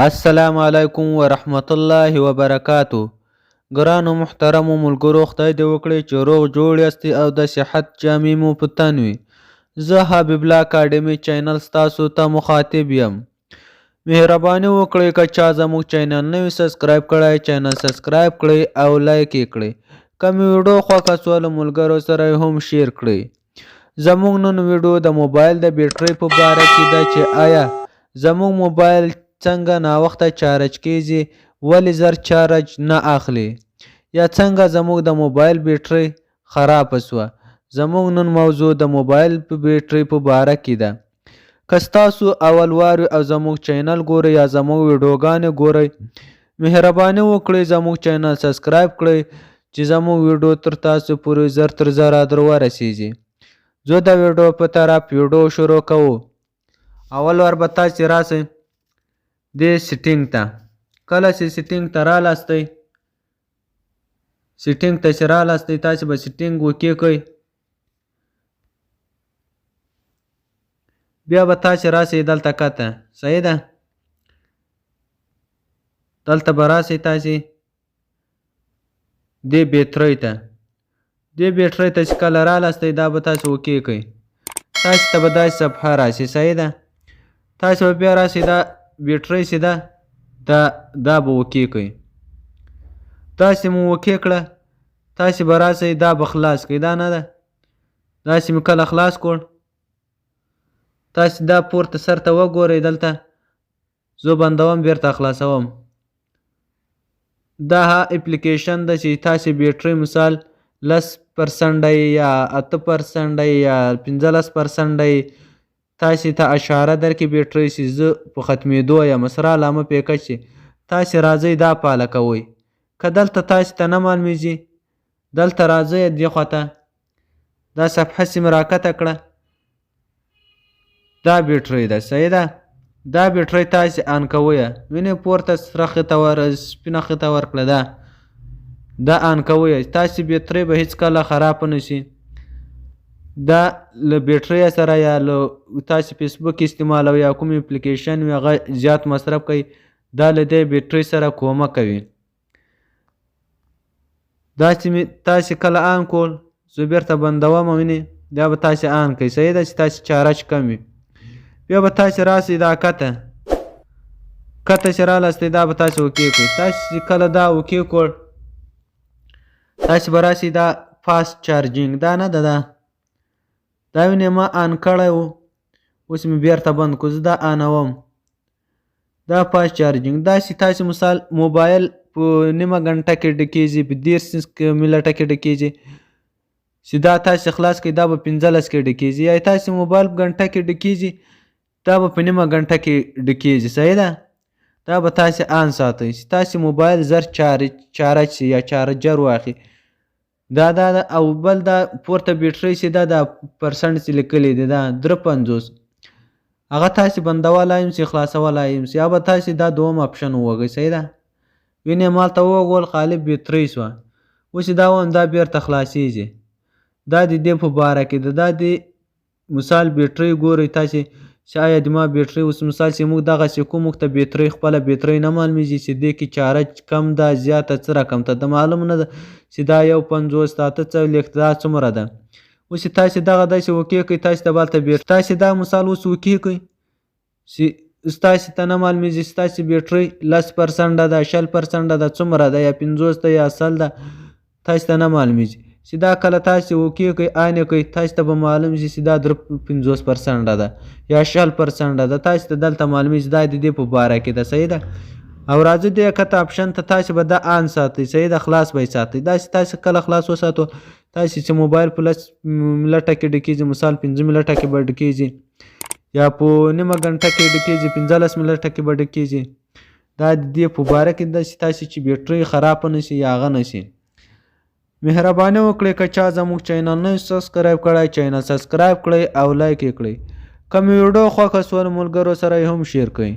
السلام علیکم ورحمت الله وبرکاته. ګرانو محترمو ملګرو، خدای دې وکړي چې روغ جوړ یاستي او د صحت جامې مو په تن وي. زه حبيب اکيډمي چينل ستاسو ته مخاطب یم. مهرباني وکړئ که چا زموږ چینل نه وي سبسکرایب کړی، چینل سبسکرایب کړئ او لایک یې کړئ. که مې ویډیو خوښه سوله ملګرو سره یې هم شیر کړئ. زموږ نن ویډیو د موبایل د بیټرۍ په باره کې ده چې آیا زموږ موبایل څنګه ناوخته چارج کیږي، ولې زر چارج نه اخلي، یا څنګه زموږ د موبایل بیټرۍ خرابه سوه. زموږ نن موضوع د موبایل په بیټرۍ په باره کې ده. که ستاسو اول وار او زموږ چینل ګورئ یا زموږ ویډیوګانې ګورئ، مهرباني وکړئ زموږ چینل سبسکرایب کړئ چې زموږ ویډیو تر تاسو پورې زر تر زره در ورسیږي. زه د ویډیو په طرف ویډیو شروع کوو. اول وار به تاسې راسئ دې سیټینګ ته. کله چې سیټینګ ته رالاستئ، سیټینګ ته چې رالاستئ تاسې به سیټینګ اوکې کړئ. بیا به تاسې راسئ دلته کته، صحیح ده. دلته به راسئ تاسې دې بیټرۍ ته. دې بیټرۍ ته چې کله رالاستئ دا به تاسې اوکې کړئ. تاسې ته به داسې صفحه راسي، صحیح ده. تاسې به بیا راسئ دا بیټرۍ چې ده دا به اوکې کړئ. داسې مو اوکې کړه، تاسې به راسئ دا به خلاص کړئ. دا نه ده، داسې مې کله خلاص کړ. تاسې دا پورته سر ته وګورئ، دلته زه بندوم بیرته خلاصوم. دا اپلیکیشن ده چې تاسې بیټرۍ مثال 10% یا 8% یا 15% تاسې ته اشاره درکړي بیټرۍ چې زه په ختمېدو یم، سره علامه پې کړه چې تاسې راځئ دا فعاله کوئ. که دلته تاسې ته نه معلومېږي دلته راځئ دې خواته، دا صفحه چې مې راکته کړه دا بیټرۍ ده، صحیح ده. دا بیټرۍ تاسې آن کوئ، وینئ پورته سره خطه سپینه خطه ورکړه، دا آن کوئ. تاسې بیټرۍ به هېڅکله خرابه نه شي. دا له بیټرۍ سره یا له تاسې فیسبوک استعمالوئ یا کوم اپلیکیشن وي هغه زیات مصرف کوي، دا له دې بیټرۍ سره کومک کوي. داسې مې تاسې کله آن کول، زه بیرته بندوم، وینئ دا به تاسې آن کوئ، صحیح ده چې تاسې چارج کم وي. بیا به تاسې راسئ دا کته چې رالاستئ دا به تاسې اوکې کړئ. تاسې کله دا اوکې کړ تاسې به راسئ دا فاسټ چارجینګ، دا نه ده، دا وینئ ما آن کړی و، اوس مې بیرته بند کړو. زه دا آنوم، دا فاسټ چارجینګ. داسې تاسې مثال موبایل په نیمه ګنټه کې ډکېږي، په 30 منټه کې ډکېږي، چې دا تاسې خلاص کړئ دا به 15 کې ډکېږي. یا تاسې موبایل په ګنټه کې ډکېږي دا به په نیمه ګنټه کې ډکېږي، صحیح ده. دا به تاسې آن ساتئ چې تاسې موبایل زر چارج شي یا چارجر واخلي. دا او بل دا پورته بیټرۍ چې دا پرسنټ چې لیکلی دی دا 53 هغه تاسې بندولی یم چې خلاصولی یم، یا به تاسې دا دوم اپشن ووهئ، صحیح ده. وینئ مالته ووهول خالي بیټرۍ سوه، اوس دا وایم دا بیرته خلاصېږي. دا د دې په باره کې ده. دا د مثال بیټرۍ ګورئ تاسې چې آیا د ما بیټرۍ اوس مثال چې موږ دغسې کوو، موږ ته بیټرۍ خپله بیټرۍ نه معلومېږي چې دې کې چارج کم ده زیاته څه رقم ته ده، معلوم نه ده چې دا 150 840 دا څومره ده. اوس تاسې دغه داسې اوکې کړئ، تاسې ته به هلته تاسې دا مثال اوس اوکې کړئ چې ستاسې ته نه معلومېږي ستاسې بیټرۍ 10% ده 20% ده څومره ده، یا 50 ده یا 100 ده، تاسې ته نه معلومېږي. چې دا کله تاسې اوکې کړئ آن یې کړئ، تاسې ته به معلوم شي چې دا 50% ده یا 20% ده، تاسې ته دلته معلومېږي. دا د دې په باره کې ده، صحیح ده. او راځئ دې کته اپشن ته تاسې به دا آن ساتئ، صحیح ده، خلاص به یې ساتئ. داسې تاسې کله خلاص وساتو تاسې چې موبایل په 10 منټه کې ډکېږي، مثال 5 منټه کې به ډکېږي یا په نیمه ګنټه کې ډکېږي، 15 منټه کې به ډکېږي. دا د دې په باره کې ده چې تاسې چې بیټرۍ خرابه نه شي یا هغه نه شي. مهرباني وکړئ که چا زموږ چینل نه سبسکرایب کړی چینل سبسکرایب کړئ او لایک یې کړئ. که مې ویډیو خوښه سوله ملګرو سره یې هم شیر کړئ.